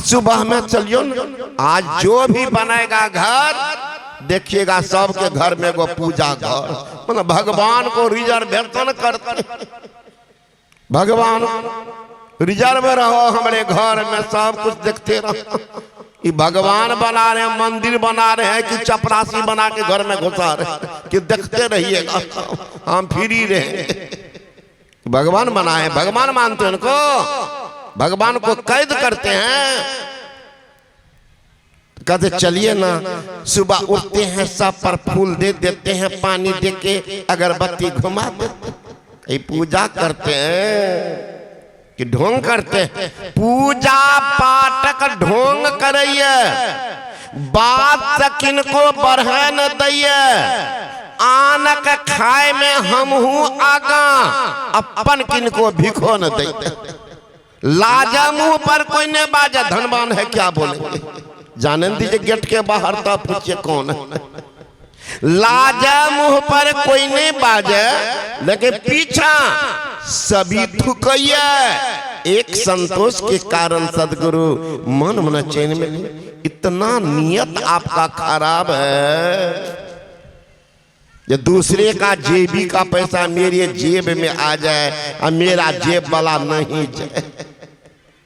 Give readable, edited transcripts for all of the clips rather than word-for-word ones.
सुबह में चलियो ना, आज जो भी बनेगा घर देखिएगा सबके घर में वो पूजा घर, मतलब भगवान को रिजर्वेशन करते, भगवान रिजर्व रहो हमारे घर में, सब कुछ देखते रहो। ये भगवान बना रहे हैं, मंदिर बना रहे हैं कि चपरासी बना के घर में घुसा रहे हैं कि देखते रहिएगा हम फ्री रहे। भगवान बनाए, भगवान मानते हैं उनको, भगवान को कैद करते हैं। कहते चलिए ना, सुबह उठते हैं सब पर फूल दे देते हैं, पानी दे के अगरबत्ती घुमा देते, ये पूजा करते हैं कि ढोंग करते हैं। पूजा पाठक ढोंग करिए, बात किनको बढ़े न दैये, आनक खाए में हम हूँ आगा, अपन किनको भिखो न दैये। लाजा मुंह पर कोई नहीं बाजा, धनवान है क्या बोलेंगे, जाने दीजिए गेट के बाहर तो पूछिए कौन है। लाजा मुंह पर कोई नहीं बाजे, लेकिन पीछा सभी थुकैया। एक संतोष के कारण सदगुरु मन मन चैन में नहीं। इतना नियत आपका खराब है, ये दूसरे का जेबी का पैसा मेरे जेब में आ जाए और मेरा जेब वाला नहीं जाए,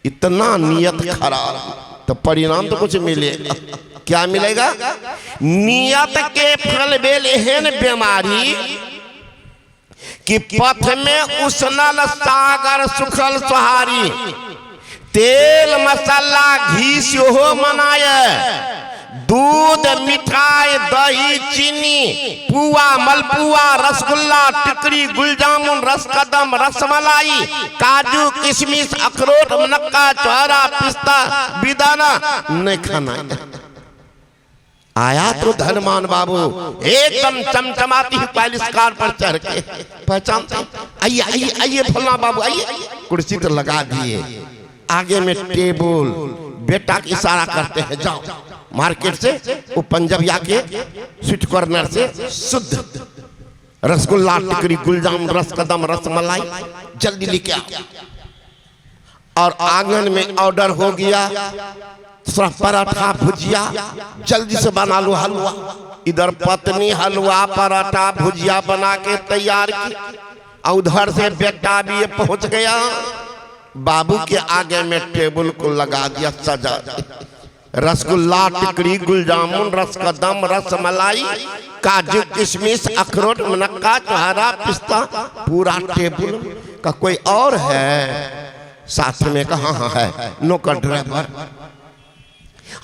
इतना नियत खराब। तो परिणाम तो कुछ मिलेगा, क्या मिलेगा? नियत के फल बेल एहन बीमारी कि पथ में उसनल सागर सुखल सुहारी, तेल मसाला घी सेहो मनाए, दूध मिठाई दही चीनी पुआ मलपुआ रसगुल्ला टिकरी गुलजामुन रसकदम रसमलाई काजू किशमिश अखरोट मुनक्का चौरा पिस्ता बिदाना नहीं खाना। आया तो धनवान बाबू एकदम चमचमाती हुई पैलिस कार पर चढ़ के पहचानते, आइए आइए आइए फला बाबू आइए, कुर्सी तो लगा दिए, आगे में टेबल, बेटा की इशारा करते हैं जाओ मार्केट से वो पंजाबिया के स्वीट कॉर्नर से शुद्ध रसगुल्ला टिकरी गुलजाम रसकदम रसमलाई जल्दी लेके आओ। और आंगन में ऑर्डर हो गया, थोड़ा पराठा भुजिया जल्दी से बना लो हलवा। इधर पत्नी हलवा पराठा भुजिया बना के तैयार की, और उधर से बेटा भी पहुंच गया, बाबू के आगे में टेबल को लगा दिया सजा, रसगुल्ला टिकरी गुलजामुन रसकदम रसमलाई काजू किशमिश अखरोट मुनक्का चौहरा पिस्ता पूरा टेबल का। कोई और है साथ में? कहाँ है नौकर ड्राइवर।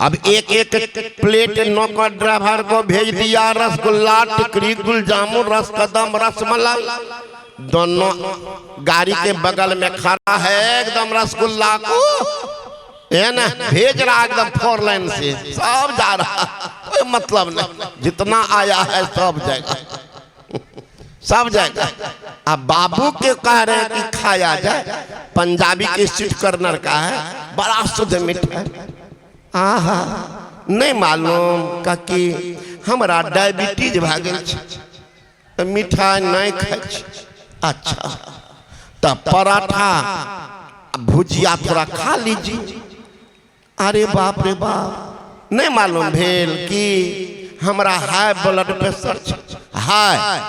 अब एक एक प्लेट नौकर ड्राइवर को भेज दिया, रसगुल्ला टिकरी गुलजामुन रसकदम रसमलाई। दोनों गाड़ी के बगल में खड़ा है, एकदम रसगुल्ला को है ना भेज रहा, एकदम 4 लाइन से सब जा रहा, कोई मतलब नहीं, जितना आया है सब जाएगा सब जाएगा। अब बाबू के कह रहे हैं कि खाया जाए, पंजाबी के स्वीट कॉर्नर का है, बड़ा शुद्ध मीठा है। आहा नहीं मालूम का कि हमारा डायबिटीज भागे तो मिठाई नहीं खाए। अच्छा तो पराठा भुजिया थोड़ा खा लीजिए। अरे बाप रे बाप, नहीं मालूम भेल कि हमारा हाई ब्लड प्रेशर हाई,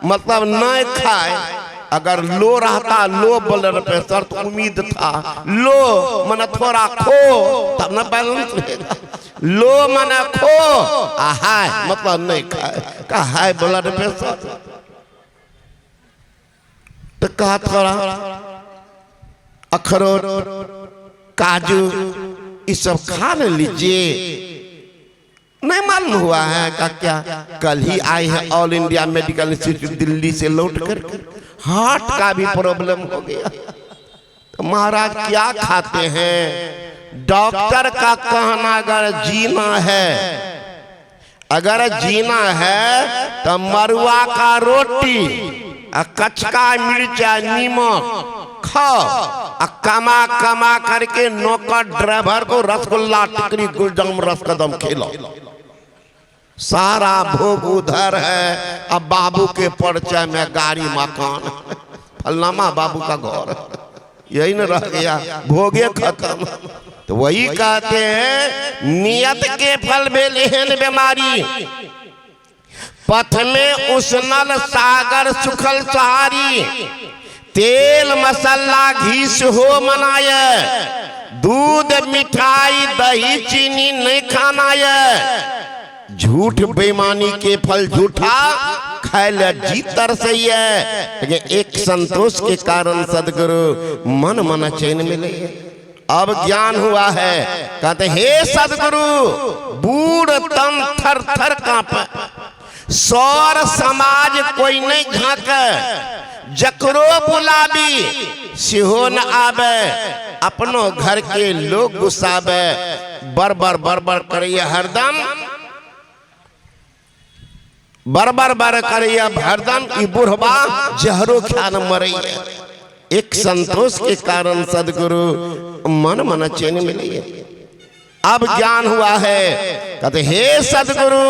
मतलब नहीं खाए। अगर लो रहता लो ब्लड प्रेशर तो उम्मीद था, लो मन थोड़ा खो तब ना बैलेंस रहेगा, लो मन खो हाई मतलब नहीं खाए का हाई ब्लड प्रेशर। तो कहा थोड़ा अखरोट काजू ये सब खा लीजिए। नहीं मालूम हुआ है का क्या? कल ही आए हैं all India medical institute Delhi से लौट कर, हार्ट का भी प्रॉब्लम हो गया। तो महाराज क्या खाते हैं? डॉक्टर का कहना अगर जीना है, अगर जीना है तो मरुआ का रोटी कचका मिर्चा नीमक खाओ, कमा कमा करके नौकर ड्राइवर को रसगुल्ला टिकरी गुलजाम रसकदम खिलाओ। सारा भोग उधर है। अब बाबू के परिचय में गाड़ी मकान, फलनामा बाबू का घर, यही न रह गया, भोगे खत्म। तो वही कहते हैं नियत के फल में लेहन बीमारी, पथ में उसनल सागर सुखल सहारी, तेल मसाला घी से हो मनाय, दूध मिठाई दही चीनी नहीं खाना है। झूठ बेईमानी के फल झूठा खाए जी तरसई है, लेकिन एक संतोष के कारण सदगुरु मन मन चैन मिले। अब ज्ञान हुआ है, कहते हे सदगुरु बूढ़ तन थर थर कांपे, सौर समाज कोई नहीं झांके, जकरो बुलाबी सिहो न आवे, अपनो घर के लोग गुस्सावे, बरबर बरबर करिए हरदम, बरबर बर करिए हरदम, ई बुढ़वा जहरो ख्याल मरइए। एक संतोष के कारण सदगुरु मन मन चैन मिले। अब ज्ञान हुआ है, कहते हे सदगुरु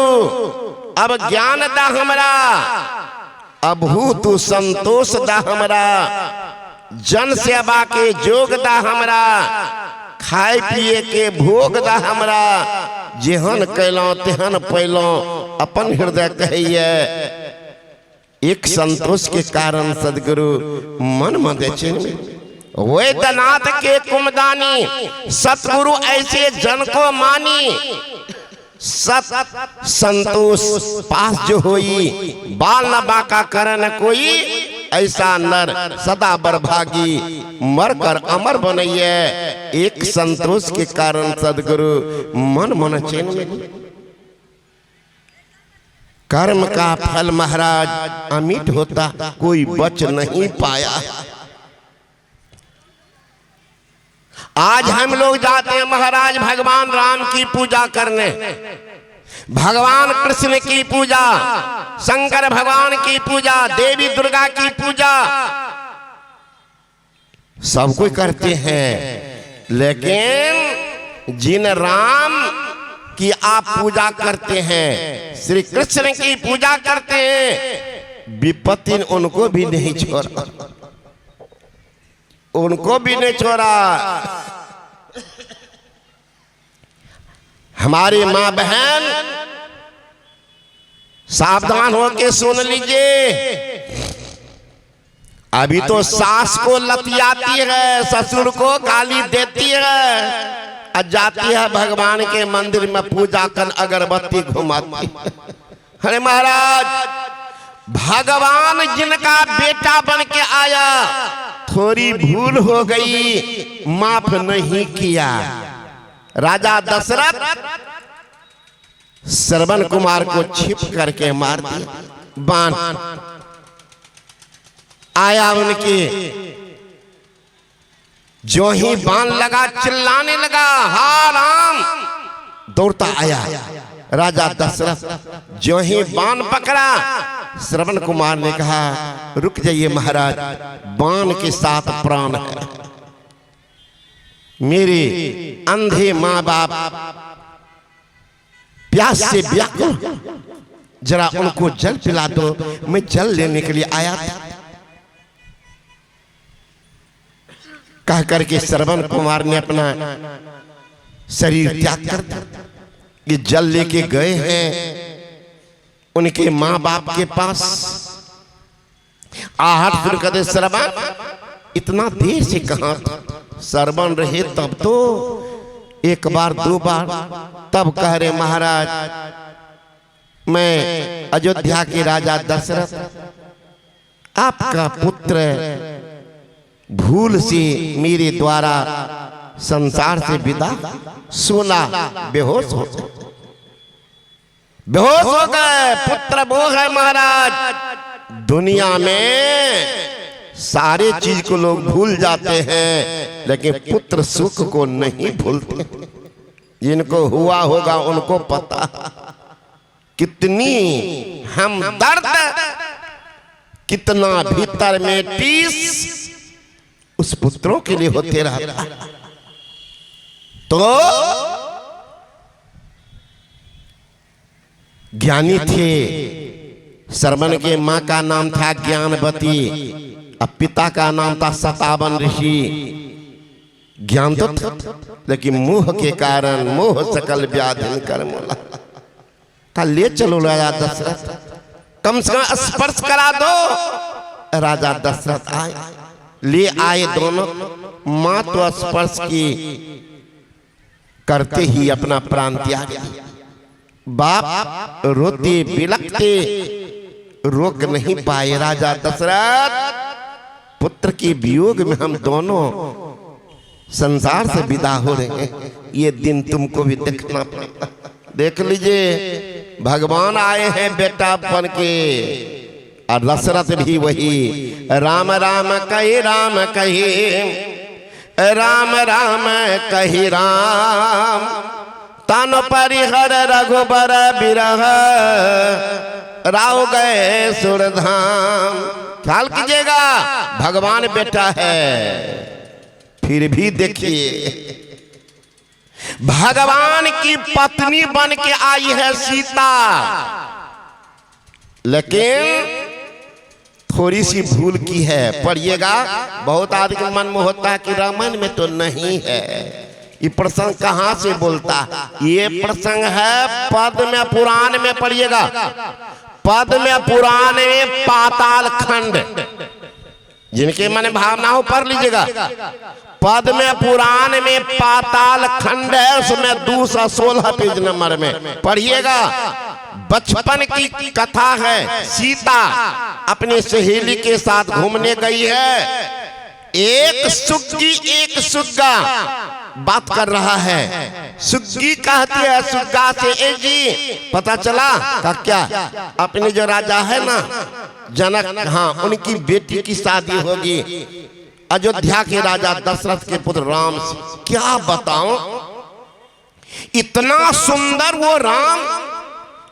अब ज्ञान दा हमरा, अब हूँ तू संतोष दा हमरा, जन सेवा के जोग दा हमरा, खाए पिए के भोग दा हमरा, जेहन कैलों तेहन पैलों अपन हृदय कहिए। एक संतोष के कारण सदगुरु मन मध्य चैन में। वैद्यनाथ के कुमदानी सतगुरु ऐसे जन को मानी, सत संतोष पास जो होई, बाल न बाका करन कोई, ऐसा नर सदा बरभागी, मर कर अमर बनइए। एक संतोष के कारण सदगुरु मन मन चैन में। कर्म का फल महाराज अमिट होता, कोई बच नहीं पाया। आज हम लोग जाते हैं महाराज भगवान राम की पूजा करने, भगवान कृष्ण की पूजा, शंकर भगवान की पूजा, देवी दुर्गा की पूजा, सब कोई करते हैं। लेकिन जिन राम की आप पूजा करते हैं, श्री कृष्ण की पूजा करते हैं, विपत्ति उनको भी नहीं छोड़ा, उनको भी नहीं छोड़ा। हमारी माँ बहन सावधान होके सुन लीजिए, अभी तो सास को लतियाती है, ससुर को गाली देती है, जाती है भगवान के मंदिर में पूजा कर अगरबत्ती घुमाती। अरे महाराज भगवान जिनका बेटा बन के आया, थोड़ी भूल हो गई, माफ नहीं किया। राजा दशरथ श्रवण कुमार को छिप करके मार दिया, बाण आया उनके, जो ही बाण लगा चिल्लाने लगा, हा राम, दौड़ता आया राजा दशरथ। जो ही बाण पकड़ा, श्रवण कुमार ने कहा रुक जाइए महाराज, बाण के साथ प्राण है, मेरे अंधे माँ बाप प्यास से व्याकुल, जरा उनको जल पिला दो, मैं जल लेने के लिए आया था। कह करके श्रवण कुमार ने अपना शरीर त्याग कर दिया। ये जल लेके गए हैं उनके माँ बाप के पास। आहट सुन कर श्रवण इतना देर से कहाँ था, श्रवण रहे तब तो एक बार दो बार, तब कह रहे महाराज मैं अयोध्या के राजा दशरथ, आपका पुत्र भूल से मेरे द्वारा संसार से विदा, सोना बेहोश हो गए। पुत्र वो है महाराज, दुनिया में सारे चीज को लोग भूल जाते हैं, लेकिन पुत्र सुख को नहीं भूलते। जिनको हुआ होगा उनको पता कितनी हम दर्द, कितना भीतर में टीस उस पुत्रों के लिए होते रहता। तो ज्ञानी थे, श्रवण के माँ का नाम था ज्ञानवती, अब पिता का नाम था शतावन ऋषि। ज्ञान तो था, लेकिन मोह के कारण मोह सकल व्याधि कर मोला। का ले चलो राजा दशरथ, कम से कम स्पर्श करा दो। राजा दशरथ आए, ले आए दोनों। मां तो स्पर्श की करते ही अपना प्राण त्याग दिया। बाप रोते बिलखते रोक नहीं पाए। राजा दशरथ, पुत्र के वियोग में हम दोनों संसार से विदा हो रहे हैं, ये दिन तुमको भी देखना पड़ेगा। देख लीजिए, भगवान आए हैं बेटा बन के, और दशरथ भी वही राम राम कही राम कही, राम राम कही राम, तन परिहर रघुबर बिरह, राव गए सुरधाम। ख्याल कीजिएगा, भगवान बेटा है, फिर भी देखिए भगवान की पत्नी बन के आई है सीता। लेकिन थोड़ी सी भूल की है, पढ़िएगा। बहुत आदमी के मन में होता है कि रामायण में तो नहीं है, ये प्रसंग कहां से बोलता। ये प्रसंग है पद्म पुराण में, पढ़िएगा। पद्म पुराण में पाताल खंड, जिनके मन भावना हो पढ़ लीजिएगा। पद्म पुराण में पाताल खंड है, उसमें 216 पेज नंबर में पढ़िएगा। बचपन की कथा है। सीता अपनी सहेली के साथ घूमने गई है। एक सुग्गी एक सुग्गा बात कर रहा है। सुग्गी कहती है सुग्गा से, ए जी पता चला का क्या, अपने जो राजा है ना जनक, हाँ, उनकी बेटी की शादी होगी अयोध्या के राजा दशरथ के पुत्र राम से। क्या बताऊं, इतना सुंदर वो राम,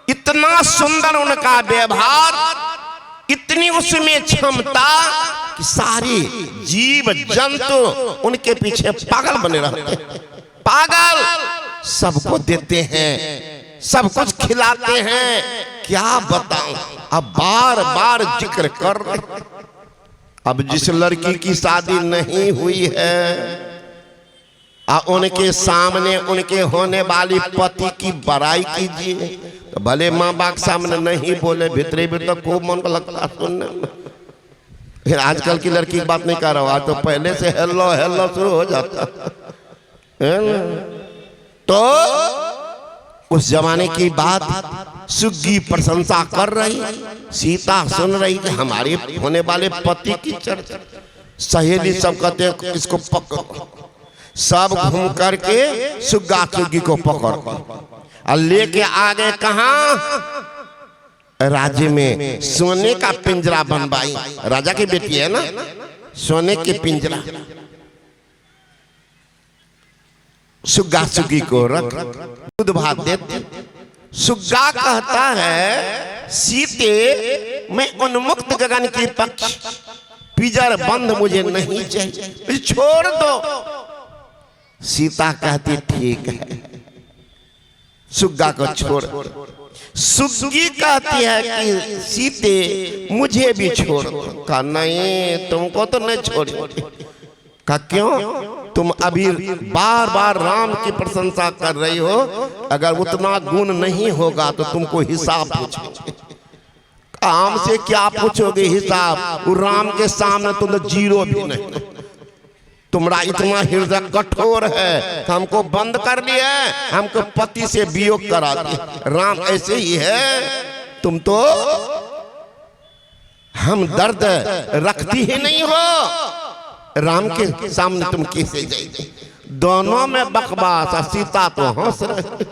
इतना सुंदर उनका व्यवहार, इतनी उसमें क्षमता कि सारी जीव जंतु उनके पीछे पागल बने रहते हैं। पागल, सबको देते हैं, सब कुछ खिलाते हैं। क्या बताऊं, अब बार बार जिक्र कर रहे। अब जिस लड़की की शादी नहीं हुई है, उनके सामने उनके होने वाली पति की बड़ाई कीजिए, तो भले माँ बाप सामने नहीं बोले, भीतरे भीतर खूब मन को लगता सुनने में। फिर आजकल की लड़की की बात नहीं कर रहा, तो पहले से हेलो हेलो शुरू हो जाता है ना। तो उस जमाने की बात सुग्गी प्रशंसा कर रही, सीता सुन रही कि हमारे होने वाले पति की चर्चा। सहेली सब कहते इसको पकड़ो, सब घूम करके सुग्गा सुग्गी को पकड़ और लेके आ गए कहां, राज्य में सोने का पिंजरा बनवाई। राजा की बेटी है ना, सोने के पिंजरा सुग्गा सुग्गी को रख, दूध भात देते। सुग्गा कहता है सीते, मैं उन्मुक्त गगन के पक्ष, पिंजर बंद मुझे नहीं चाहिए, छोड़ दो। सीता कहती ठीक है, सुग्गा को छोड़। सुग्गी कहती है कि सीते मुझे भी छोड़ दो। कहा नहीं, तुमको तो नहीं छोड़। कहा क्यों, तुम अभी बार बार राम की प्रशंसा कर रही हो, अगर उतना गुण नहीं होगा तो तुमको हिसाब पूछोगे। काम से क्या पूछोगे हिसाब, वो राम के सामने तुम तो जीरो भी नहीं। तुम्हारा इतना हृदय कठोर है, हमको बंद कर लिया, हमको पति से वियोग करा दिया। राम ऐसे ही है, तुम तो हम दर्द रखती ही नहीं हो, राम के सामने तुम कैसे जाएगी। दोनों में बकवास, सीता तो हंस रही।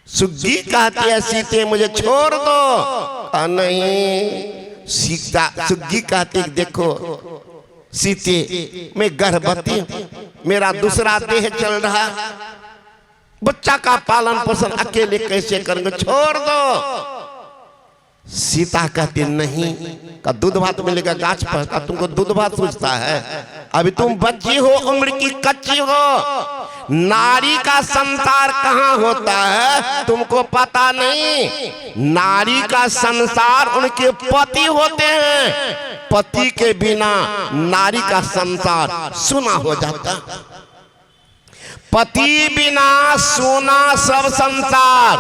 सुग्गी कहती है सीते मुझे छोड़ दो। नहीं, सीता सुग्गी कहती देखो सीते, मैं गर्भवती हूं, मेरा दूसरा देह चल रहा, बच्चा का पालन पोषण अकेले कैसे करेंगे, छोड़ दो। सीता कहती नहीं, का दूध भात मिलेगा गाछ पर, का तुमको दूध भात पूछता है, अभी तुम बच्ची हो, उम्र की कच्ची हो। नारी का संसार कहाँ होता है तुमको पता नहीं। नारी का संसार उनके पति होते हैं, पति के बिना नारी का संसार सुना हो जाता। पति बिना सोना सब संसार,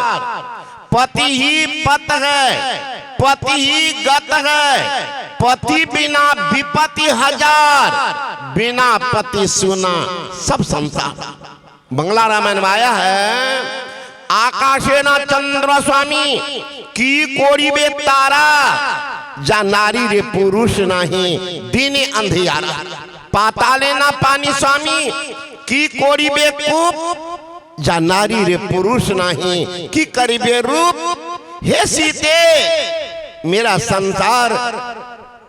पति ही पत है, पति ही गत है, पति बिना विपत्ति हजार, बिना पति सोना सब संसार। बंगला रामायण में आया है, आकाशे न चंद्र स्वामी की कोरी बे तारा, जा नारी रे पुरुष नहीं दिन अंधियारा। पाताले ना पानी स्वामी की कोरी बे कूप, जा नारी रे पुरुष नहीं की करीबे रूप। हे सीते मेरा संसार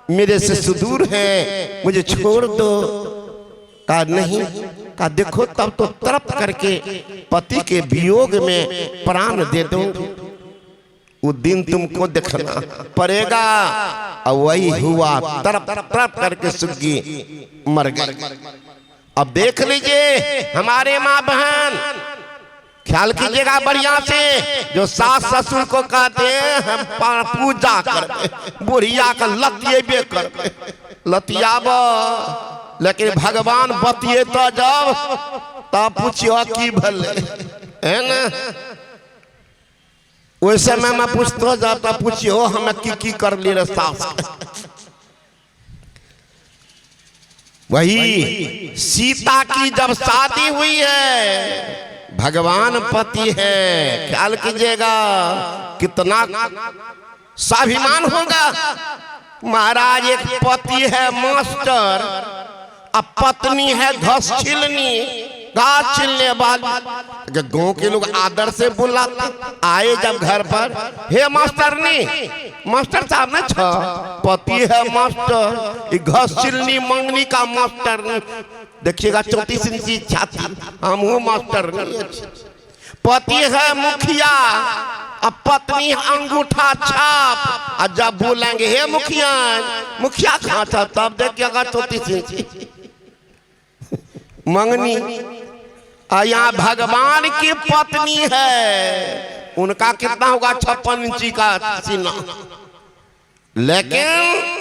मेरे से सुदूर है, मुझे छोड़ दो। का नहीं, का देखो तब तो तड़प करके पति के वियोग में प्राण दे दो, वो दिन तुमको देखना पड़ेगा। और वही हुआ, तड़प तड़प करके सुग्गी मर गई। अब देख लीजिए हमारे माँ बहन, ख्याल कीजिएगा बढ़िया से, जो सास ससुर को कहते हैं हम पूजा कर, बुढ़िया का लतिये कर लतियाब, लेकिन भगवान बतिए तो जब तब पूछियो की भले है ना। वैसे मैं पूछतो जब तब पूछियो हमें की कर ली रे सास। वही सीता की जब शादी हुई है, भगवान पति है, ख्याल कीजिएगा कितना स्वाभिमान होगा। महाराज एक पति है मास्टर, अब पत्नी है घास छिलनी, घास छिलने वाली। गांव के लोग आदर से बुलाते, आए जब घर पर, हे मास्टरनी, मास्टर साहब ने छ पति है मास्टर, घास छिलनी मंगनी का मास्टर। देखिएगा 34 इंची छाती, हम हूँ मास्टर। पति है मुखिया, अब पत्नी अंगूठा छाप। और जब बोलेंगे हे मुखिया, मुखिया कहाँ था, तब देखिएगा 34 इंची मंगनी। यहाँ भगवान की पत्नी है, उनका कितना होगा 56 इंची का सीना। लेकिन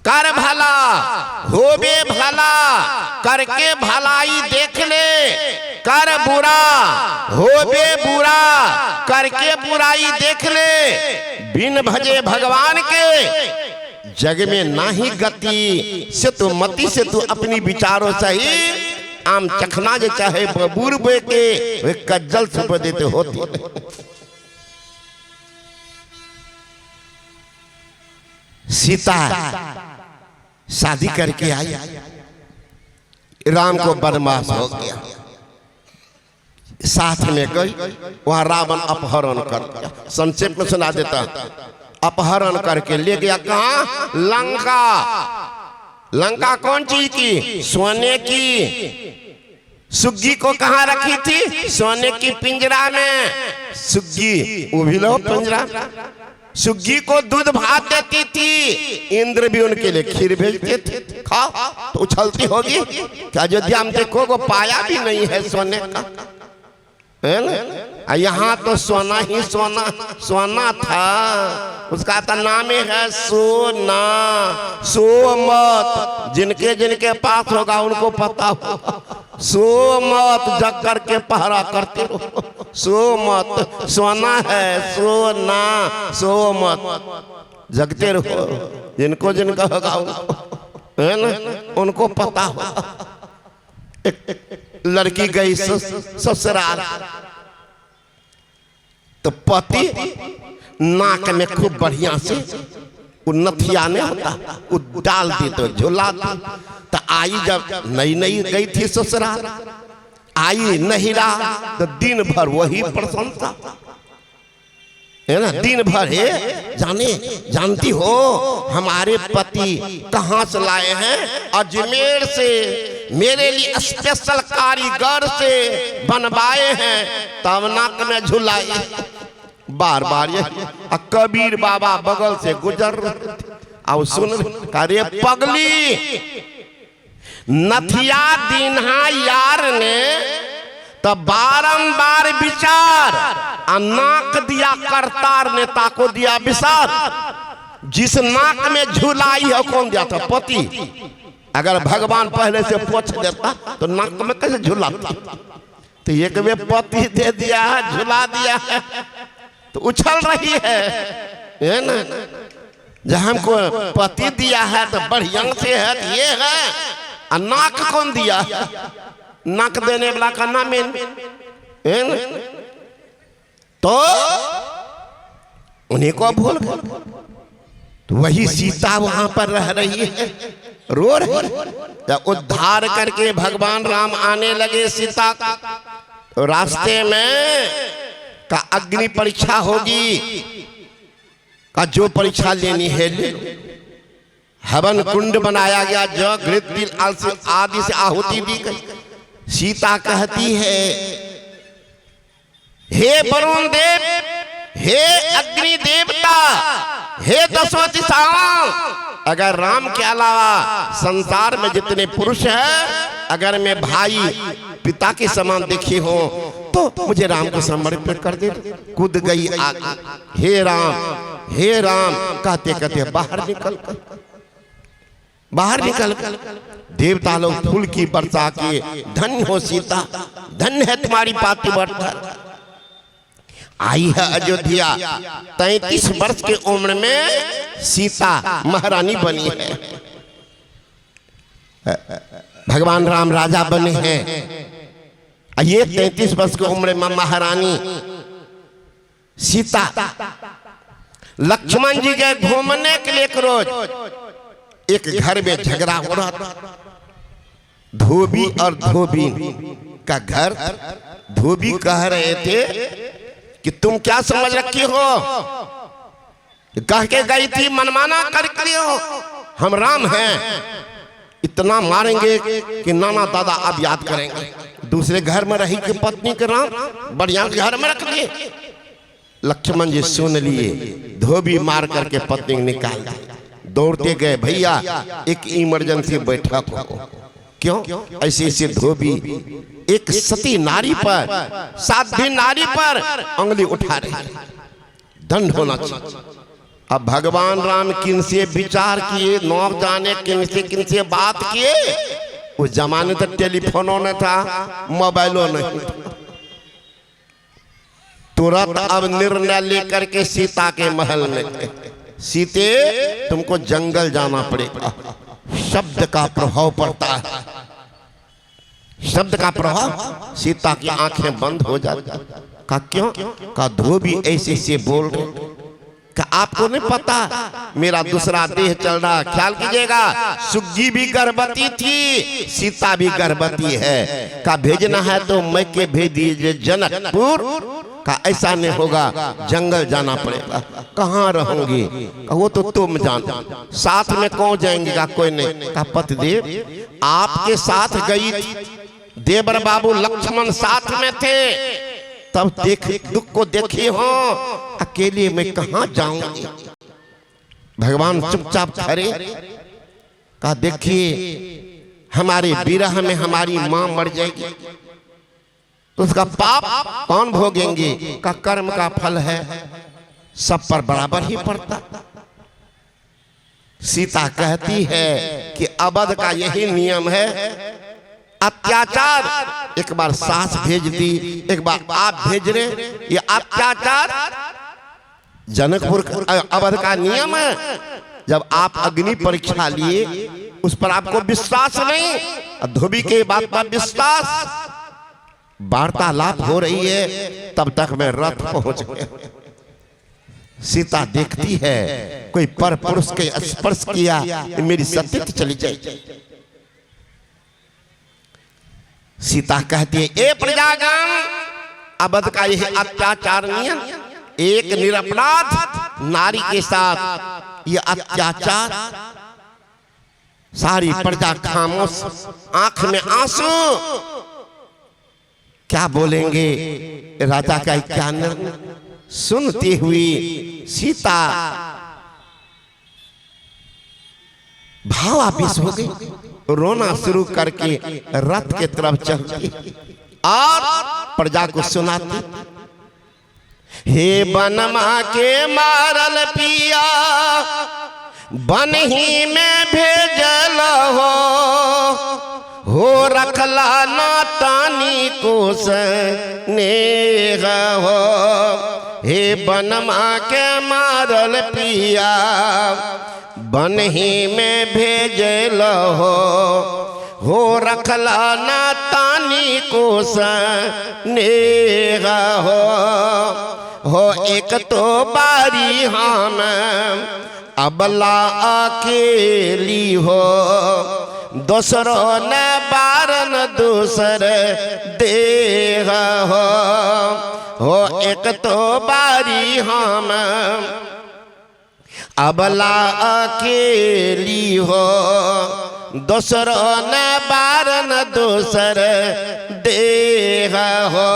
कर भला होबे भला, करके भलाई देख ले, कर बुरा होबे बुरा, करके बुराई देख ले। बिन भजे भगवान के जग में नाही गति, से तो मति से तू अपनी विचारों सही। आम चखना जे चाहे बबूर बेटे, वे कज्जल सुप देते होते। सीता शादी करके आई, राम को बदमाश हो गया, साथ में गई, वहां रावण अपहरण कर दिया। संक्षेप में सुना देता, अपहरण करके ले गया कहाँ, लंका। लंका कौन चीज की, सोने की। सुग्गी को कहाँ रखी थी, सोने की पिंजरा में। सुग्गी वो भी लो पिंजरा। सुग्गी को दूध भात देती थी, इंद्र भी उनके लिए खीर भेजते थे, खाओ तो उछलती होगी। क्या अयोध्या में देखो वो पाया भी नहीं है सोने का, है ना। यहाँ तो सोना ही सोना, सोना था, उसका तो नाम है सोना। सो मत, जिनके जिनके पास होगा उनको पता होगा। सो मत, जग करके पहरा करते रहो। सो मत, सोना है सोना, सो मत, जगते रहो। जिनको जिनका होगा उनको, है ना, उनको पता होगा। एक लड़की गई ससुराल, तो पति नाक में खूब बढ़िया से नथिया ने होता, वो डाल दी तो झुला दी। तो आई जब नई नई गई थी ससुराल, आई नहीं रहा तो दिन भर वही प्रशंसा, है ना। दिन भर है जानती हो हमारे पति कहाँ से लाए हैं, अजमेर से, मेरे लिए स्पेशल कारीगर से बनवाए हैं, तब नाक में झुलाए। बार बार ये कबीर बाबा बगल से गुजर रहे थे, अब सुन अरे पगली, नथिया दीन्हा यार ने तो बारंबार विचार, नाक दिया करतार ने ताको दिया विसार। जिस नाक में झुलाई है कौन दिया था, पति। अगर भगवान पहले से पोछ देता तो नाक में कैसे झुलाता। तो एक वे पति दे दिया है, झुला दिया है, तो उछल रही है ना। जब हमको पति दिया है तो बढ़िया से है, तो ये है। और नाक कौन दिया? नाक देने वाला का नाम है ना। तो उन्हीं को भूल गए। तो वही सीता वहां पर रह रही है, रो रही। जब उद्धार करके भगवान राम आने लगे सीता का, तो रास्ते में का अग्नि परीक्षा होगी, का जो परीक्षा लेनी है ले लो। हवन कुंड बनाया गया, जो घृत तिल आदि से आहुति दी गई। सीता कहती है, हे वरुण देव, हे अग्नि देवता, हे दसों दिशाओं, अगर राम के अलावा संसार में जितने पुरुष हैं, अगर मैं भाई पिता के समान देखी हो तो मुझे राम को समर्पित कर दे। कूद गई आगे, हे राम, हे राम कहते कहते बाहर निकल देवता लोग फूल की वर्षा के, धन्य हो सीता, धन्य है तुम्हारी पातिव्रता। आई है अयोध्या, 33 वर्ष के उम्र में सीता महारानी बनी है। भगवान राम राजा बने हैं, ये 33 वर्ष की उम्र में महारानी सीता। लक्ष्मण जी गए घूमने के लिए रोज, एक घर में झगड़ा हो रहा था। धोबी और धोबी का घर। धोबी कह रहे थे कि तुम क्या समझ रखी हो, कह के गई थी मनमाना कर हो, हम राम हैं, इतना मारेंगे कि नाना दादा अब याद करेंगे। दूसरे घर में रही कि पत्नी के राम बढ़िया घर में रख लिए। लक्ष्मण जी सुन लिए, धोबी मार करके पत्नी निकाल दी। दौड़ते गए, भैया एक इमरजेंसी बैठक हो। क्यों? ऐसे ऐसे धोबी एक सती नारी पर, साध्वी नारी पर उंगली उठा रही, दंड होना चाहिए। अब भगवान राम किन से विचार किए, नौ जाने किन से बात किए। उस जमाने तक टेलीफोनों न था, मोबाइलों नहीं था। तुरंत अब निर्णय लेकर के सीता के महल में गए। सीते, तुमको जंगल जाना पड़ेगा। शब्द का प्रभाव पड़ता है, शब्द का प्रभाव। सीता की आंखें बंद हो जाती। का क्यों? का धोबी ऐसे से बोल रहे, का आपको नहीं पता मेरा दूसरा देह चल रहा। ख्याल कीजिएगा, सुग्गी भी गर्भवती थी, सीता भी गर्भवती है। का भेजना है तो मैं के भेज दीजिए जनकपुर। का ऐसा नहीं होगा, जंगल जाना पड़ेगा। कहाँ रहूंगी? वो तो तुम जानो, साथ में कौन जाएंगे? का कोई नहीं। का पतिदेव आपके साथ गई, देवर बाबू लक्ष्मण साथ में थे, तब देख दुख को देखी हो, अकेले मैं कहाँ जाऊंगी? भगवान चुपचाप खड़े। का देखिए, हमारे विरह में हमारी मां मर जाएगी तो उसका पाप कौन भोगेंगे? का कर्म का फल है, सब पर बराबर ही पड़ता। सीता कहती है कि अवध का यही नियम है, अत्याचार एक बार सास भेज दी, एक बार आप भेज रहे, ये अत्याचार जनकपुर अवध का नियम है। जब आप अग्नि परीक्षा लिए, उस पर आपको विश्वास नहीं, धोबी के बात पर विश्वास। वार्तालाप हो रही है, तब तक मैं रथ पहुंच गया। सीता देखती है कोई पर पुरुष के स्पर्श किया, मेरी सतीत्व चली जाएगी। सीता कहती है, ए प्रजागण, अवध का यह अत्याचार नियम, एक निरपराध नारी के साथ यह अत्याचार। सारी प्रजा खामोश, आंख में आंसू। क्या बोलेंगे राजा का क्या निर्णय? सुनती हुई सीता भावाविष्ट हो गई, रोना शुरू करके रथ के तरफ चलती और प्रजा को सुनाती, हे बनमा के मारल पिया, बन ही में भेजल हो रखला ना तानी को स्नेह हो। हे बनमा के मारल पिया बन ही में भेजल हो रखला ना तानी को स्नेह हो। एक तो बारी हम अबला अकेली हो, दूसरों न बारन दूसर देह हो। एक तो बारी हम अबला अकेली हो, दूसरों न बारन दूसर देह हो।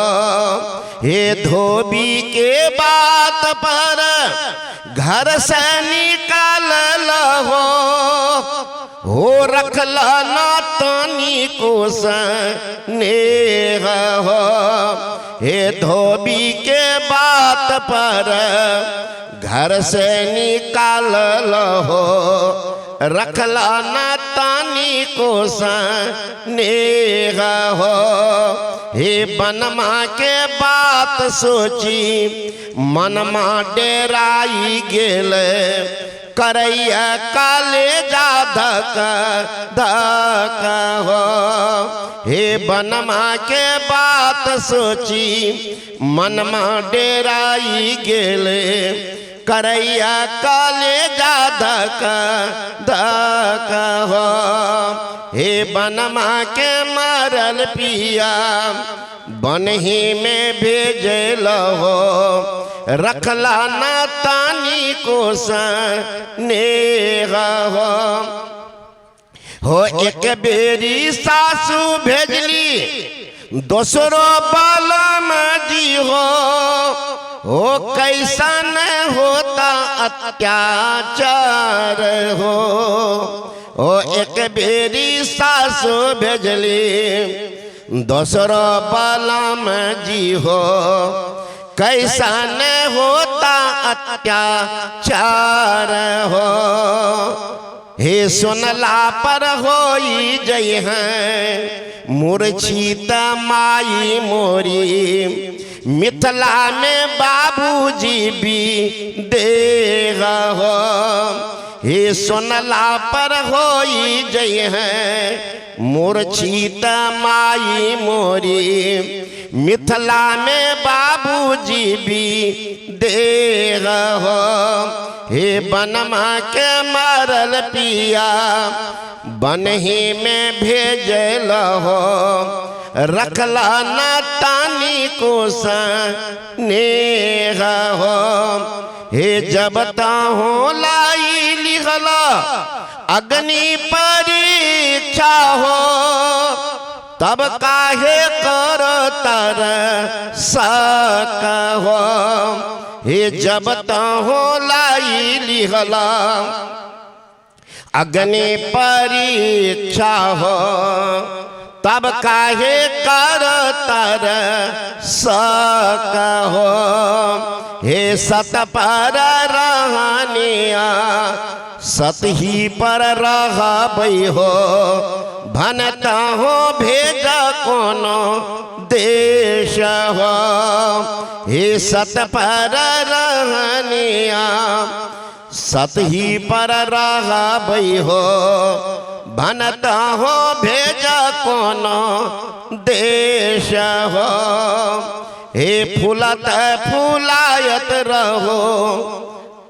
हे धोबी के बात पर घर से निकाल हो रखला ना तानी को स्नेह हो। हे धोबी के बात पर घर से निकाल हो रखला ना तानी को स्नेह हो। हे बनमा के बात सोची मनमा डेराई गेल करैया काले जा धक धक हो। हे बनमा के बात सोची मनमा डेराई गेल करैया काले जा धक धक हो। हे बनमा के मारल पिया बन ही में भेजल हो रखला ना तानी को स्नेह हो। एक बेरी सासू भेजली दोसरो बालम जी हो कैसन होता अत्याचार हो। एक बेरी सासू भेजली दोसरो बालम जी हो कैसन होता अत्याचार हो। हे सुनला पर होई जय हैं मूर्छित माई मोरी, मिथिला में बाबूजी भी देह हो। हे सुनला पर होई जय हैं मूर्छित माई मोरी, मिथिला में बाबूजी भी देह हो। हे बनमा के मारल पिया बन ही में भेजल हो रखला ना तानी को स्नेह हो। हे जब ताहो लाई लिखला अग्नि परीक्षा हो, तब काहे कर तर सक हो। हे जब ताहो लाई लिखला अग्नि परीक्षा हो, तब काहे कर तर सक हो। हे सत पर रहनिया सत ही पर रहबै हो, भनता हो भेज कोनो देश हो। हे सत पर रहनिया सत ही पर रहबै हो, भनता हो भेज कोनो देश हो। हे फूलत फूलायत रहो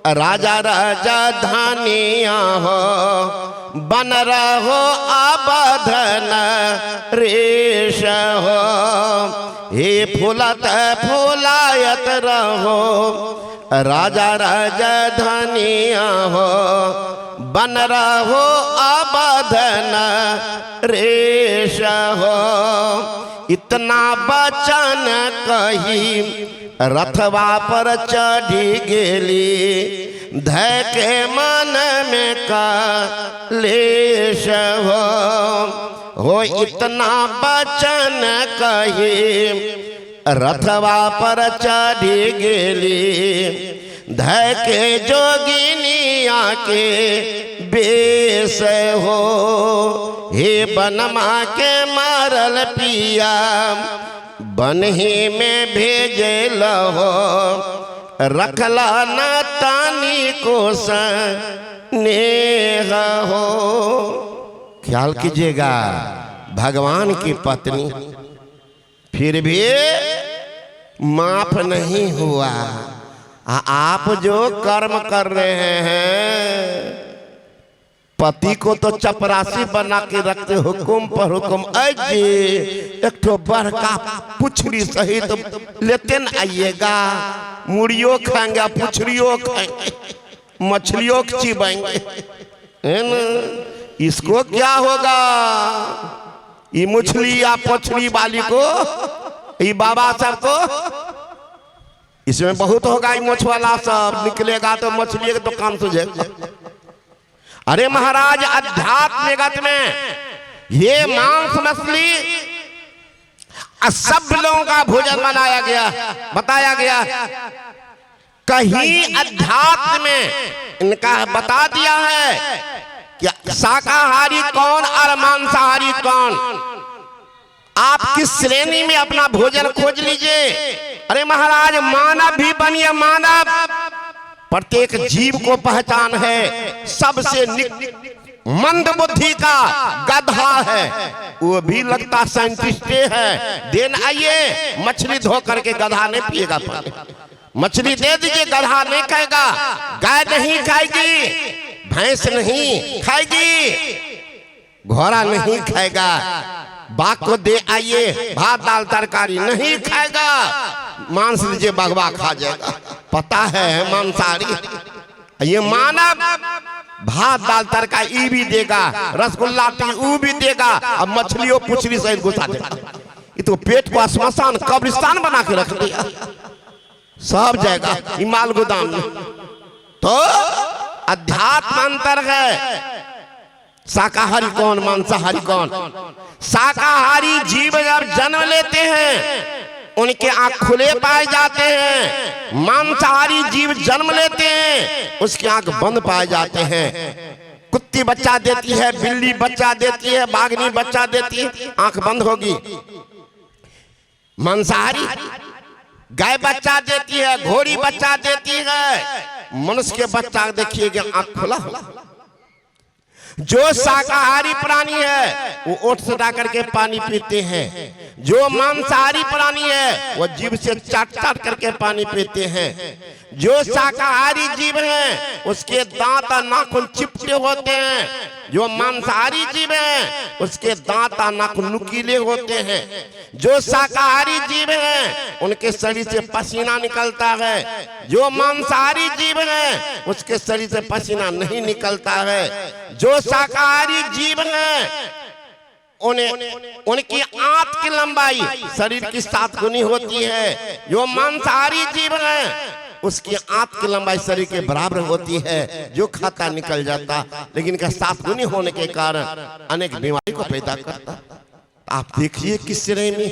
राजा राजा धानिया हो, बन रहो आबधन रेश हो। हे फूलत फूलायत रहो राजा राजा धानिया हो, बन रहो आबधन रेश हो। इतना बचन कही रथवा पर चढ़ी गेली, धै के मन में कलेश हो। इतना बचन कही रथवा पर चढ़ी गेली, धय के जोगिनिया के बेस हो। हे बनमा के मारल पिया बनही में भेजे लहो, रखला न तानी को स्नेह हो। ख्याल कीजिएगा, भगवान की पत्नी फिर भी माफ नहीं हुआ। आप जो कर्म कर रहे हैं, पति को तो चपरासी बना के रखते, हुकुम पर हुकुम। अजी एक तो बड़का पुछड़ी सहित तो लेते न आइएगा, मुड़ियों खाएंगे, पुछड़ियों खाएंगे, मछलियों चिबाएंगे, है ना। इसको क्या होगा, ये मछली या पछड़ी वाली को, ये बाबा सब को, इसमें बहुत होगा। ये मछवाला सब निकलेगा तो मछली की दुकान सुझेगा। अरे महाराज, अध्यात्म जगत में ये मांस मछली सब लोगों का भोजन बनाया गया, बताया गया। कहीं अध्यात्म में इनका बता दिया है कि शाकाहारी कौन और मांसाहारी कौन। आप किस श्रेणी में अपना भोजन खोज लीजिए। अरे महाराज, मानव भी बनिए मानव, प्रत्येक जीव को पहचान है। सबसे मंद बुद्धि का गधा है, वो भी लगता साइंटिस्ट है। दिन आइए, मछली धो करके गधा नहीं पिएगा पानी, मछली दे दीजिए, गधा नहीं खाएगा। गाय नहीं खाएगी, भैंस नहीं खाएगी, घोड़ा नहीं खाएगा। बाघ को दे आइए, भात दाल तरकारी नहीं खाएगा। मांस लीजिए, बगवा खा जाएगा। पता है मांसाहारी। ये मानव भात दाल तरकारी भी देगा, रसगुल्ला ऊ भी देगा, अब मछलियों पुछली सहित घुसा देगा। ये तो पेट को श्मशान कब्रिस्तान बना के रख दिया, सब जाएगा हिमाल गोदाम में। तो अध्यात्म अंतर है। शाकाहारी कौन, मांसाहारी कौन। शाकाहारी जीव जब जन्म लेते हैं उनके आंख खुले पाए जाते हैं। मांसाहारी जीव जन्म लेते हैं, उसके आंख बंद पाए जाते हैं। कुत्ती बच्चा देती है, बिल्ली बच्चा देती है, बाघनी बच्चा देती है, आंख बंद होगी। मांसाहारी गाय बच्चा देती है, घोड़ी बच्चा देती है, मनुष्य के बच्चा देखिएगा आंख खुला। जो शाकाहारी प्राणी है वो ओठ सटा करके पानी पीते हैं। जो मांसाहारी प्राणी है वो जीभ से चाट चाट करके पानी पीते हैं। जो शाकाहारी जीव है उसके दांत और नाखून चिपटे होते हैं। जो मांसाहारी जीव है उसके दांत और नाखून नुकीले होते हैं। जो शाकाहारी जीव है उनके शरीर से पसीना निकलता है। जो मांसाहारी जीव है उसके शरीर से पसीना नहीं निकलता है। जो शाकाहारी जीव है उनकी आंत की लंबाई शरीर की 7 गुनी होती है। जो मांसाहारी जीव है उसकी आंत की लंबाई शरीर के बराबर होती है। जो खाता निकल जाता, लेकिन का 7 गुनी होने के कारण अनेक बीमारी को पैदा करता। आप देखिए किस श्रेणी में।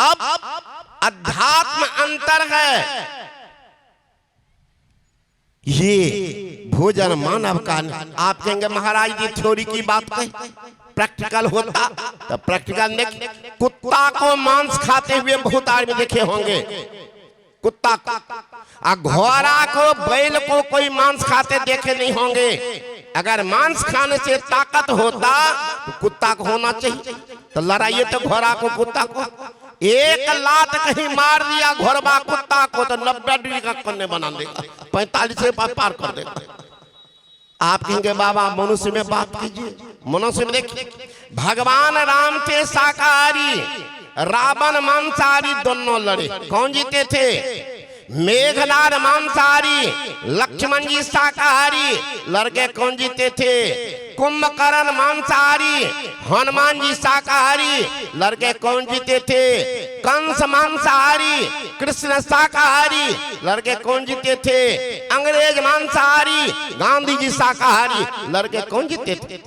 अब अध्यात्म अंतर है। ये भोजन मानव का। आप कहेंगे महाराज जी थ्योरी की बात कही, प्रैक्टिकल होता तो प्रैक्टिकल देख। कुत्ता को मांस खाते हुए बहुत आदमी देखे होंगे। कुत्ता घोड़ा को, बैल को कोई मांस खाते देखे नहीं होंगे। अगर मांस खाने से ताकत होता तो कुत्ता को होना चाहिए। तो लड़ाइए तो घोड़ा को कुत्ता को। एक लात कहीं मार दिया घोड़वा कुत्ता को तो 90 डिग्री का कोने बना देगा, 45 से पार कर देगा। आप कहेंगे बाबा मनुष्य में बात कीजिए। मनुष्य में देखिए, भगवान राम थे शाकाहारी, रावण मांसाहारी, दोनों लड़े। कौन जीते थे? मेघनाद मांसाहारी, लक्ष्मण जी शाकाहारी, लड़के कौन जीते थे? कुंभकर्ण मांसाहारी, हनुमान जी शाकाहारी, लड़के कौन जीते थे? कंस मांसाहारी, कृष्ण शाकाहारी, लड़के कौन जीते थे? अंग्रेज मांसाहारी, गांधी जी शाकाहारी, लड़के कौन जीते थे?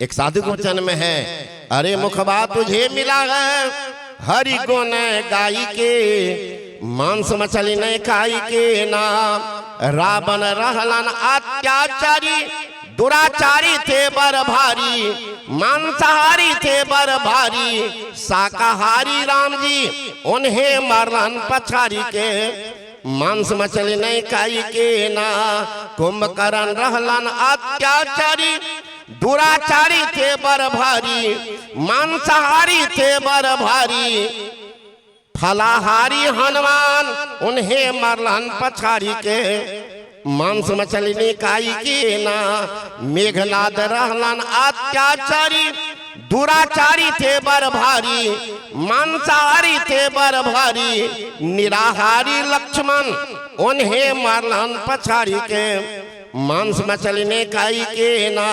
एक साधु के वचन में है, अरे मुखबा तुझे मिला है हरि गुण गाई के, मांस मछली नहीं खाई के नाम रावण रहलन अत्याचारी दुराचारी थे बर भारी मांसाहारी थे बर भारी शाकाहारी राम जी उन्हें मरलन पछारी के मांस मछली नहीं खाई के ना कुंभकर्ण रहलन अत्याचारी दुराचारी थे बर भारी मांसाहारी थे बर भारी फलाहारी हनुमान उन्हें मरलन पछारी के मांस मछली नहीं खाई के ना मेघनाद रहलन अत्याचारी दुराचारी थे बर भारी मांसाहारी थे बर भारी निराहारी लक्ष्मण उन्हें मरलन पछाड़ी के मांस मछली ने खाई के ना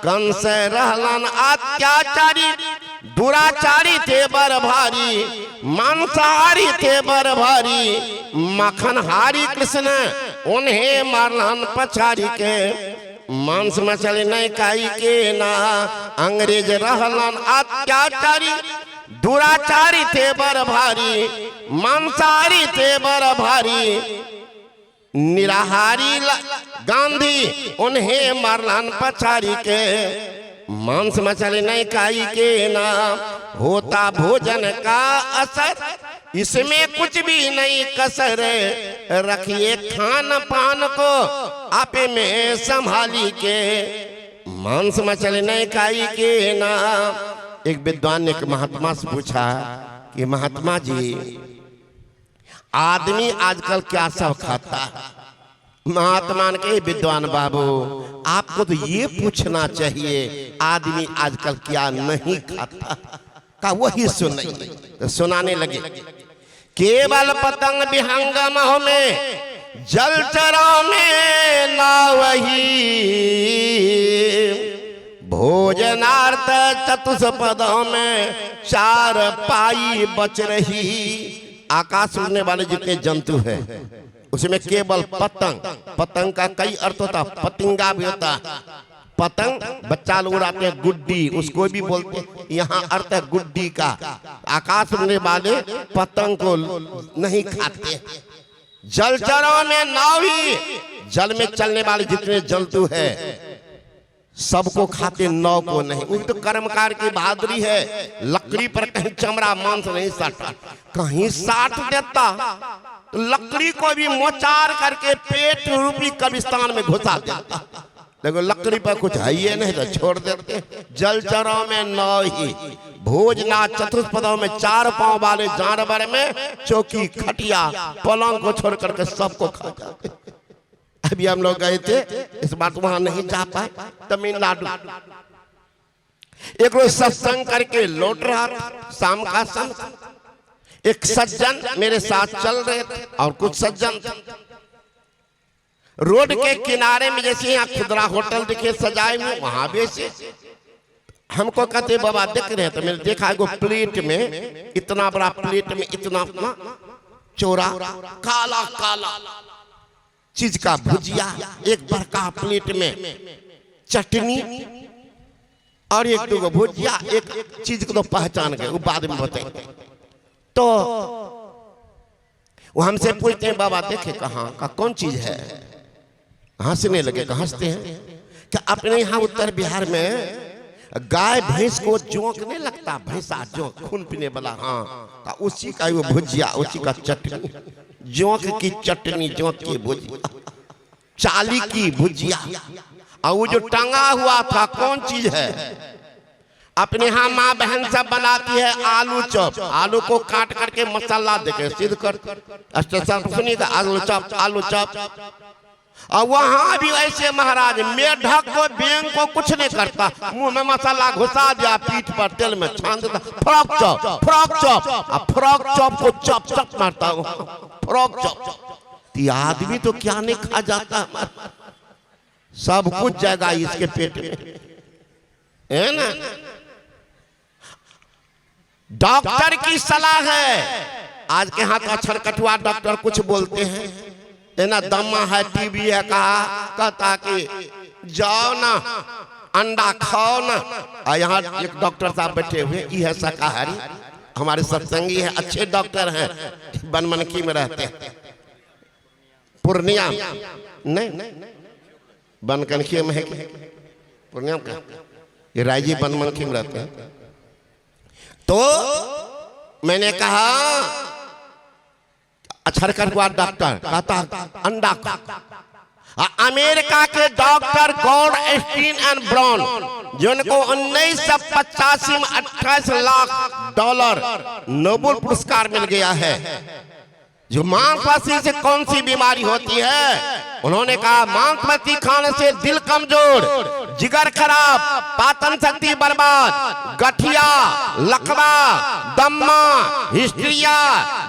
कंस रहलन अत्याचारी दुराचारी थे बर भारी मांसाहारी थे बर भारी मखनहारी कृष्ण उन्हें मरलन पछाड़ी के मांस मछली नहीं खाई के ना अंग्रेज रहलन अत्याचारी दुराचारी थे बर भारी मांसाहारी थे बर भारी निराहारी गांधी उन्हें मरलन पछाड़ी के मांस मछली नहीं खाई के ना होता भोजन का असर इसमें कुछ भी नहीं कसर रखिए खान पान को आपे में संभाली के मांस मछली नहीं खाई के ना। एक विद्वान ने एक महात्मा से पूछा कि महात्मा जी आदमी आजकल क्या सब खाता है। महात्मा ने कहे विद्वान बाबू आपको तो ये पूछना चाहिए आदमी आजकल क्या नहीं खाता का वही सुनाइए। तो सुनाने लगे केवल पतंग विहंगम में जलचरों में ना वही भोजनार्थ चतुष्पदों में चार पाई बच रही। आकाश उड़ने वाले जितने जंतु हैं उसमें केवल पतंग, पतंग का कई अर्थ होता, पतिंगा भी होता। पतंग बच्चा लोग उड़ाते हैं, गुड्डी उसको भी बोलते हैं, यहाँ अर्थ है गुड्डी का। आकाश उड़ने वाले पतंग को नहीं खाते। जलचरों में नावी जल में चलने वाले जितने जंतु है सबको खाते, नौ को नहीं। उनकी तो कर्मकार की बहादुरी है, लकड़ी पर कहीं चमड़ा मांस नहीं साटा, कहीं साट देता लकड़ी को भी मोचार करके पेट रूपी कब्रिस्तान में घुसा देता। देखो लकड़ी पर कुछ है ही नहीं तो छोड़ देते। जलचरों में नौ ही भोजना चतुष्पदों में चार पांव वाले जानवर में चौकी खटिया पलंग को छोड़ करके सबको खा जाते। अभी हम लोग गए थे, इस बार तो वहां नहीं जा पाए, तमिलनाडु। एक रोज सत्संग करके लौट रहा था, शाम का समय। एक सज्जन मेरे साथ चल रहे थे और कुछ सज्जन रोड के किनारे में जैसे यहाँ खुदरा होटल दिखे सजाए हुए वहां बेचे। हमको कहते बाबा देख रहे हैं, तो मैंने देखा एगो प्लेट में इतना बड़ा प्लेट में इतना चौड़ा काला काला चीज का भुजिया, एक बड़का प्लेट में चटनी और एक दो भुजिया, एक चीज को तो पहचान गए, वो बाद में बताएंगे। तो वो हमसे पूछते हैं बाबा देखे कहाँ का कौन चीज है। हंसने लगे, हंसते हैं कि अपने यहाँ उत्तर बिहार में गाय भैंस को जोंकने लगता, भैंसा जोंक खून पीने वाला, हाँ उसी का वो भुजिया, उसी का चटनी, जोंक की चटनी, जोंक की भुजिया, चाली की भुजिया। और वो जो टंगा हुआ था कौन चीज है, अपने यहाँ माँ बहन सब बनाती है आलू चॉप। आलू को काट करके मसाला देके सिद्ध कर सुनिएगा, आलू चॉप, आलू चॉप। और वहां भी ऐसे महाराज मेढक को बेंग को कुछ नहीं करता, मुंह में मसाला घुसा दिया, पीठ पर तेल में छान देता, फ्रॉक चॉप, फ्रॉक चॉप। अब फ्रॉक चॉप को चॉप चॉप मारता हूँ, फ्रॉक चॉप। आदमी तो क्या नहीं खा जाता हमारा, सब कुछ जाएगा इसके पेट में, है ना। डॉक्टर की सलाह है, आज के हाथ का छरकटुआ डॉक्टर कुछ बोलते हैं ना, दमा है टीबी है, कहा कहता कि जाओ ना अंडा खाओ ना। और यहाँ एक डॉक्टर साहब बैठे हुए, ये है शाकाहारी, हमारे सत्संगी हैं, अच्छे डॉक्टर हैं, बनमनखी में रहते हैं, पूर्णिया नहीं बनकनखी में है, पूर्णिया का ये रायजी बनमनखी में रहते हैं। तो मैंने कहा अछरकर हुआ डॉक्टर, कहता अंडा अमेरिका के डॉक्टर गॉडस्टीन एंड ब्राउन, जिनको 1985 में 28 लाख डॉलर नोबेल पुरस्कार मिल गया है। जो मांसपेशी से कौन सी बीमारी होती है, उन्होंने कहा मांसपेशी खाने से दिल कमजोर, जिगर खराब, पाचन शक्ति बर्बाद, गठिया, लकवा, दम्मा, हिस्ट्रिया,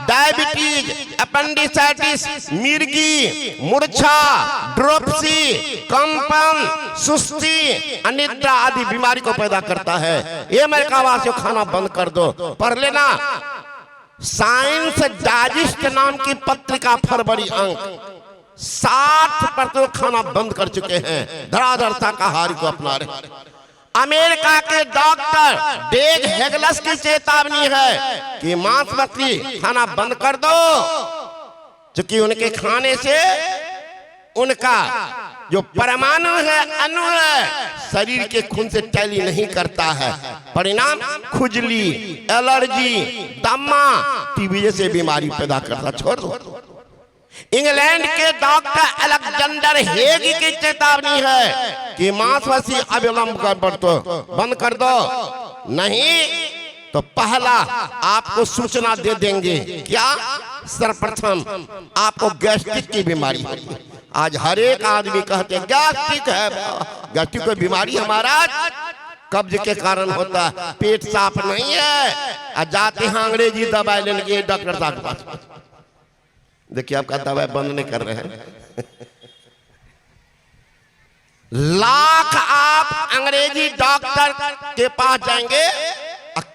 डायबिटीज, अपेंडिसाइटिस, मिर्गी, मूर्छा, ड्रोपसी, कंपन, सुस्ती, अनिद्रा आदि बीमारी को पैदा करता है। ये अमेरिका वासियों खाना बंद कर दो। पढ़ लेना साइंस डाइजेस्ट नाम की पत्रिका फरवरी अंक 60% खाना बंद कर चुके हैं, धड़ाधड़ शाकाहारी को अपना रहे। अमेरिका के डॉक्टर डेग हेगलस की चेतावनी है कि मांस मछली खाना बंद कर दो, क्योंकि उनके खाने से उनका जो परमाणु है, अणु है, शरीर के खून से टैली नहीं करता है। परिणाम खुजली, एलर्जी, दमा, टीबी जैसे बीमारी पैदा करता। छोड़ दो। इंग्लैंड के डॉक्टर अलेक्जेंडर हेगी की चेतावनी है कि मांसपेशी अविलंब कर दो, बंद कर दो, नहीं तो पहला आपको सूचना दे देंगे। क्या? सर्वप्रथम आपको गैस्ट्रिक की बीमारी होगी। आज हर एक आदमी कहते हैं गैस्ट्रिक है। गैस्ट्रिक कोई बीमारी हमारा कब्ज के कारण होता है, पेट साफ नहीं है, जाते हैं अंग्रेजी दवाई लेने के डॉक्टर साहब के पास। देखिए आपका दवाई बंद नहीं कर रहे हैं। लाख आप अंग्रेजी डॉक्टर के पास जाएंगे,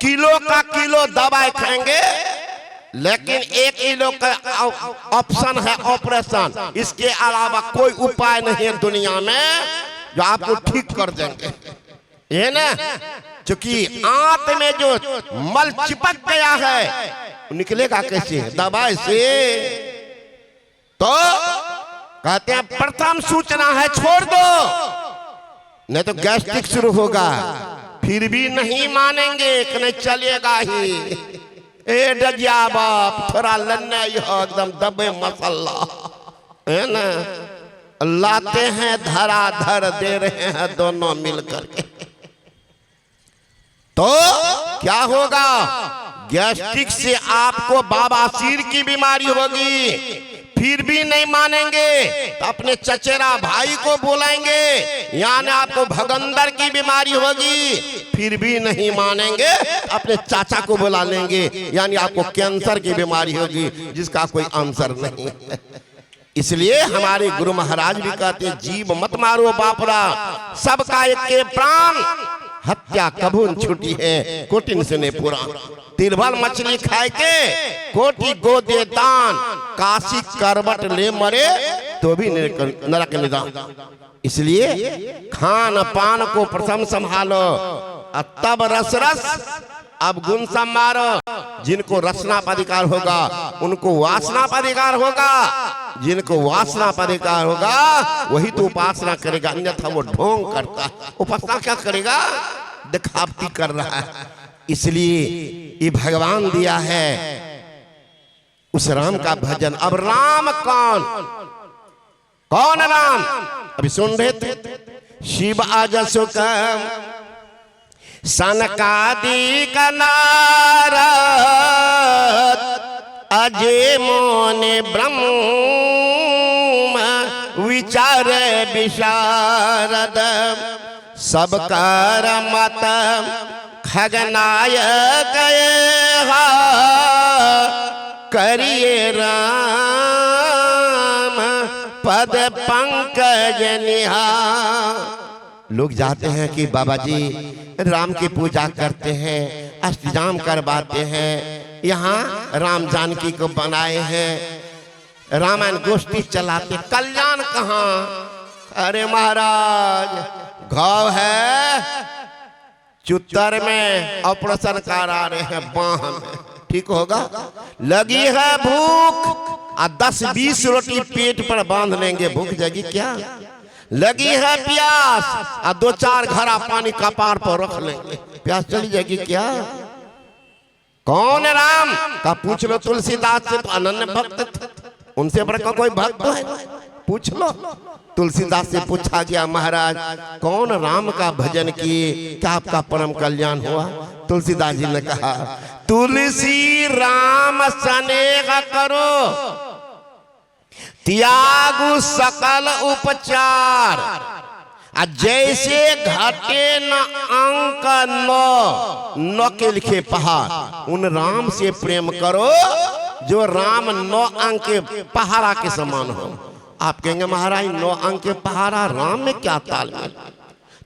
किलो का किलो दवाई खाएंगे, लेकिन 1 किलो का ऑप्शन है ऑपरेशन। इसके अलावा कोई उपाय नहीं है दुनिया में जो आपको ठीक कर देंगे। ये ना, क्योंकि आंत में जो मल चिपक गया है निकलेगा कैसे? दवाई से। तो कहते हैं प्रथम सूचना है छोड़ दो, नहीं तो गैस्ट्रिक शुरू होगा। फिर भी नहीं मानेंगे कि नहीं चलेगा ही। ए डजिया बाप थोड़ा लन्ना एकदम दबे मसाला है ना, लाते हैं धरा धर दे रहे हैं दोनों मिलकर के। तो क्या होगा? गैस्ट्रिक से आपको बवासीर की बीमारी होगी। फिर भी नहीं मानेंगे तो अपने चचेरा भाई को बुलाएंगे, यानी आपको भगंदर की बीमारी होगी। फिर भी नहीं मानेंगे अपने चाचा को बुला लेंगे, यानी आपको कैंसर की बीमारी होगी जिसका कोई आंसर नहीं है। इसलिए हमारे गुरु महाराज भी कहते हैं जीव मत मारो बापरा, सबका एक के प्राण, हत्या कबून छुटी है कोटिन से ने पुराण। तिरभल मछली खाए के कोटि गो दे दान, काशी करवट ले मरे तो भी नरक निदान। इसलिए खान पान को प्रथम संभालो, तब रस रस अब गुण संभालो। जिनको रसना का अधिकार होगा उनको वासना का अधिकार होगा, जिनको वासना का अधिकार होगा वही तो उपासना करेगा, अन्यथा वो ढोंग करता है। उपासना क्या करेगा? दिखावटी कर रहा है। इसलिए ये भगवान दिया है उस राम का भजन। अब राम कौन? कौन राम? अभी सुन रहे थे, शिव आज सुखम सनकादि का नारद, अजय मोने ब्रह्म विचार विशारद, सब कर मत खगनायक करिए राम पद पंकज निहार। लोग जाते हैं कि बाबा जी राम की पूजा करते हैं, अष्टजाम करवाते हैं, यहाँ राम जानकी को बनाए हैं, रामायण गोष्ठी चलाते, कल्याण कहाँ? अरे महाराज घाव है चुत्तर में ऑपरेशन करा रहे हैं बाह में, ठीक होगा। लगी है भूख और 10-20 रोटी पेट पर बांध लेंगे, भूख जाएगी क्या। लगी है प्यास और 2-4 घड़ा पानी कपार पर रख लेंगे, प्यास चली जाएगी क्या। कौन राम का पूछ लो तुलसीदास से, तो अनन्य भक्त थे, उनसे बड़ा कोई भक्त है पूछ लो। तुलसीदास से पूछा गया महाराज कौन राम का भजन किए, क्या आपका परम कल्याण हुआ। तुलसीदास जी ने कहा तुलसी राम स्नेह करो, त्यागु सकल उपचार, जैसे घटे न अंक नौ के लिखे पहाड़, उन राम से प्रेम करो जो राम 9 अंक के पहाड़ा के समान हो। आप कहेंगे महाराज 9 अंक के पहाड़ा राम में क्या तालमेल।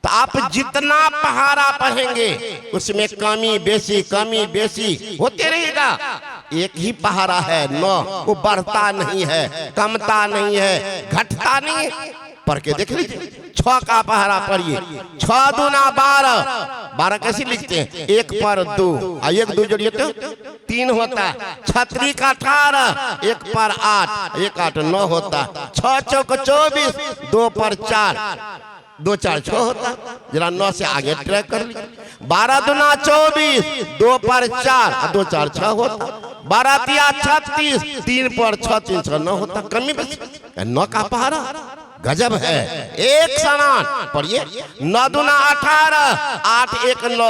तो आप जितना पहाड़ा पढ़ेंगे उसमें कमी बेसी होते रहेगा। एक ही पहाड़ा है 9, वो बढ़ता नहीं है, कमता नहीं है, घटता नहीं है। पढ़ के देख लीजिए। 6 का पहाड़ा पढ़िए, 6 दूना 12 कैसे लिखते हैं, 1 पर 2 और 1 2 जोड़िए तो 3 होता है। छतरी का 18, 1 पर 8, 1 8 9 होता है। 6 चौक 24, 2 पर 4, 2 4 6 होता। जरा 9 से आगे ट्रैक कर लीजिए। 12 दूना 24, 2 पर 4, 2 4 6 होता। 12 तिया 36, 3 पर 6 3 6 9 होता। कमी बची 9 का पहाड़ा गजब है। एक समान पढ़िए। 9 दूना 18, 8 1 9,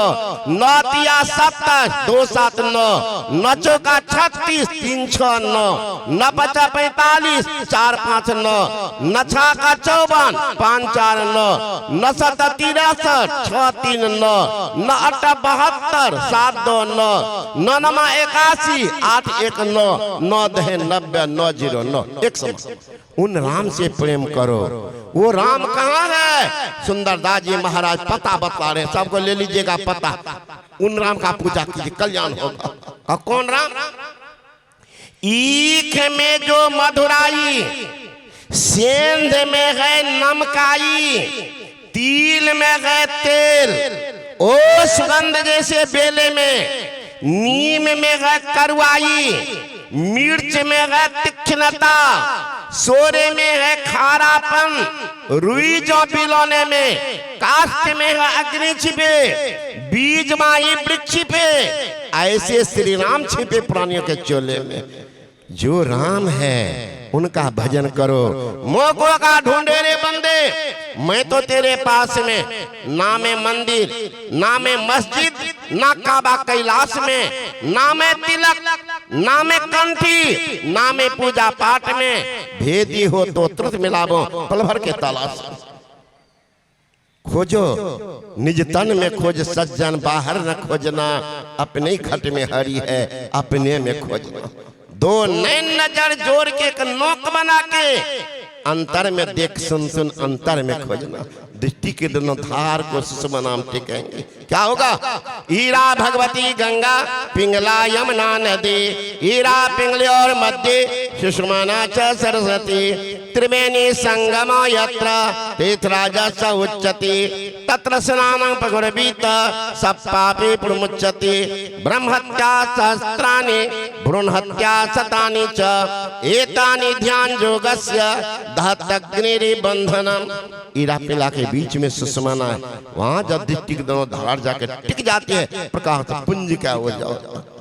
9 तिया 27, 2 7 9, 9 चौका 36, 3 6 9, 9 5 45, 4 5 9, 9 6 का 54, 5 4 9, 9 7 63, 6 3 9, 9 8 72, 7 2 9, 9 9 81, 8 1 9, 9 10 90, 9 0 9। एक समान। उन राम से प्रेम करो। वो राम कहाँ है। सुंदरदास जी महाराज पता बता रहे, सबको ले लीजिएगा पता। उन राम का पूजा कीजिए, कल्याण होगा। और कौन राम। ईख में जो मधुराई, सेंध में है नमकाई, तिल में है तेल, ओ सुगंध जैसे बेले में, नीम में है करुआई, मिर्च में है तीक्ष्णता, सोरे में है खारापन, रुई जो बिलोने में, काष्ठ में है अग्नि छिपे, बीज माही वृक्ष पे, ऐसे श्री राम छिपे प्राणियों के चोले में। जो राम है उनका भजन करो। मोको का ढूंढे रे बंदे, मैं तो तेरे पास में, ना में मंदिर, ना में मस्जिद, ना काबा कैलाश में, ना में तिलक, ना में कंठी, ना में पूजा पाठ में, भेदी हो तो तुरंत मिलावो पल भर के तलाश। खोजो निज तन में खोज सज्जन, बाहर न खोजना, अपने ही खट में हरी है, अपने में खोजना। 2 नैन नजर जोड़ के एक नोक बना के, अंतर में देख सुन सुन अंतर में खोजना। दृष्टि के दोनों धार को सुषमा नाम टिकेंगे। क्या होगा। हीरा भगवती गंगा, पिंगला यमुना नदी, हीरा पिंगले और मध्य सुषमा च सरस्वती, त्रिवेणी संगम यत्र तीर्थराजा स उच्यते, तत्र स्नानं पगुरवीत सप्पापि प्रमुच्यते, ब्रह्महत्या सहस्राणि भ्रूणहत्या शतानि च, एतानि ध्यान योगस्य दहतग्निरिबंधनम्। हीरा पिला के बीच में सुषमा है, वहां जब दृष्टि के दोनों धार जाकर टिक जाती है, प्रकाश पुंज क्या हो जाता है।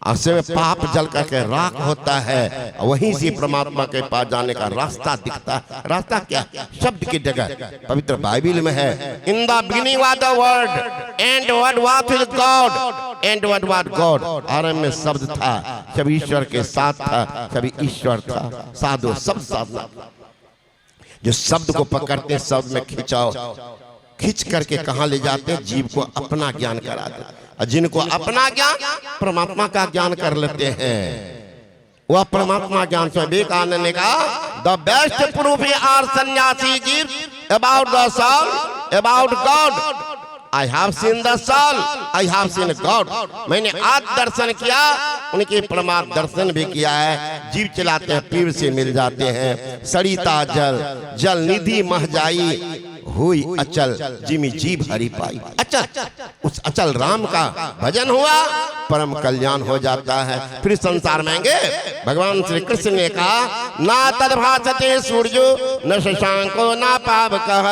उसमें पाप जल करके राख होता है, वहीं से परमात्मा के पास जाने का रास्ता दिखता है। रास्ता क्या। शब्द की जगह पवित्र बाइबल में है, in the beginning was the word and word was with God and word was God. आरंभ में शब्द था, जब ईश्वर के साथ था, कभी ईश्वर था। साधु सब साधना जो शब्द को पकड़ते शब्द में खिंचाओ, खींच करके कहां ले जाते हैं, जीव को अपना ज्ञान कराते हैं। जिनको अपना ज्ञान परमात्मा का ज्ञान कर लेते हैं, वह परमात्मा ज्ञान से। विवेकानंद ने कहा द बेस्ट प्रूफ आर सन्यासी जीव about the soul about God. I have seen the soul, I have seen God. मैंने आज दर्शन किया, उनके परमात्मा दर्शन भी किया है। जीव चलाते हैं, पीर से मिल जाते हैं। सरिता जल, जल निधि मह जाई, हुई अचल जिमी जी भरी पाई। अचल, उस अचल राम का भजन हुआ, परम कल्याण हो जाता है। फिर संसार में भगवान श्री कृष्ण ने कहा, ना तद्भासते सूर्यो न शशांको ना पावकः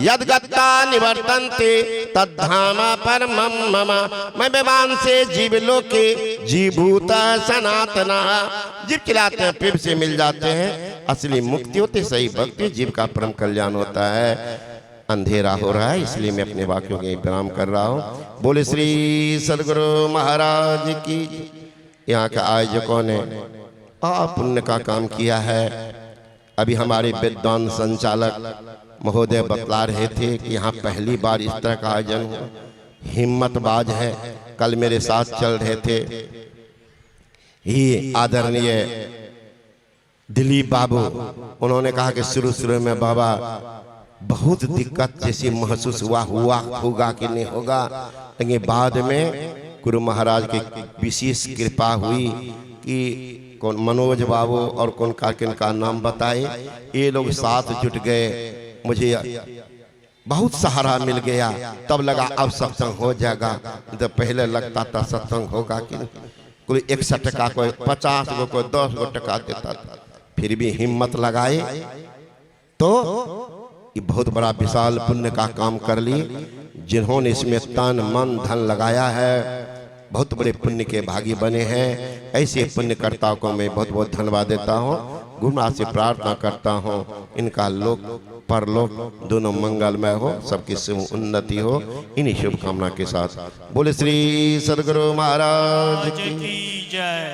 यद्गत्वा निवर्तन्ते तद्धाम परमं मम। मैं विमान से जीव लोके जीभूत सनातना। जीव खिलाते हैं फिर से मिल जाते हैं, असली मुक्ति होती, सही भक्ति, जीव का परम कल्याण होता है। अंधेरा हो रहा है इसलिए मैं अपने वाक्यों के विराम कर रहा हूँ। बोले श्री सदगुरु महाराज की। यहाँ के आयोजकों ने पुण्य का काम किया है। अभी हमारे विद्वान संचालक महोदय बतला रहे थे कि यहाँ पहली बार इस तरह का आयोजन हुआ। हिम्मतबाज है। कल मेरे साथ चल रहे थे ही आदरणीय दिलीप बाबू, उन्होंने कहा कि शुरू में बाबा बहुत दिक्कत जैसी महसूस हुआ होगा कि नहीं होगा, लेकिन बाद में गुरु महाराज की विशेष कृपा हुई कि कौन मनोज बाबू और कौन किन का नाम बताए, ये लोग साथ जुट गए, मुझे बहुत सहारा मिल गया। तब लगा अब सत्संग हो जाएगा। तो पहले लगता था सत्संग होगा कि नहीं, कोई 61 टका, कोई 50 को, कोई 10 को टका देता था। फिर भी हिम्मत लगाए तो ये बहुत बड़ा विशाल पुण्य का काम कर ली। जिन्होंने इसमें तन मन धन लगाया है बहुत बड़े पुण्य के भागी बने हैं। ऐसे पुण्यकर्ताओं को मैं बहुत बहुत धन्यवाद देता हूँ। गुरुनाथ से प्रार्थना करता हूँ इनका लोक परलोक दोनों मंगलमय हो, सबकी शुभ उन्नति हो। इन्हीं शुभकामना के साथ बोले श्री सदगुरु महाराज की जय।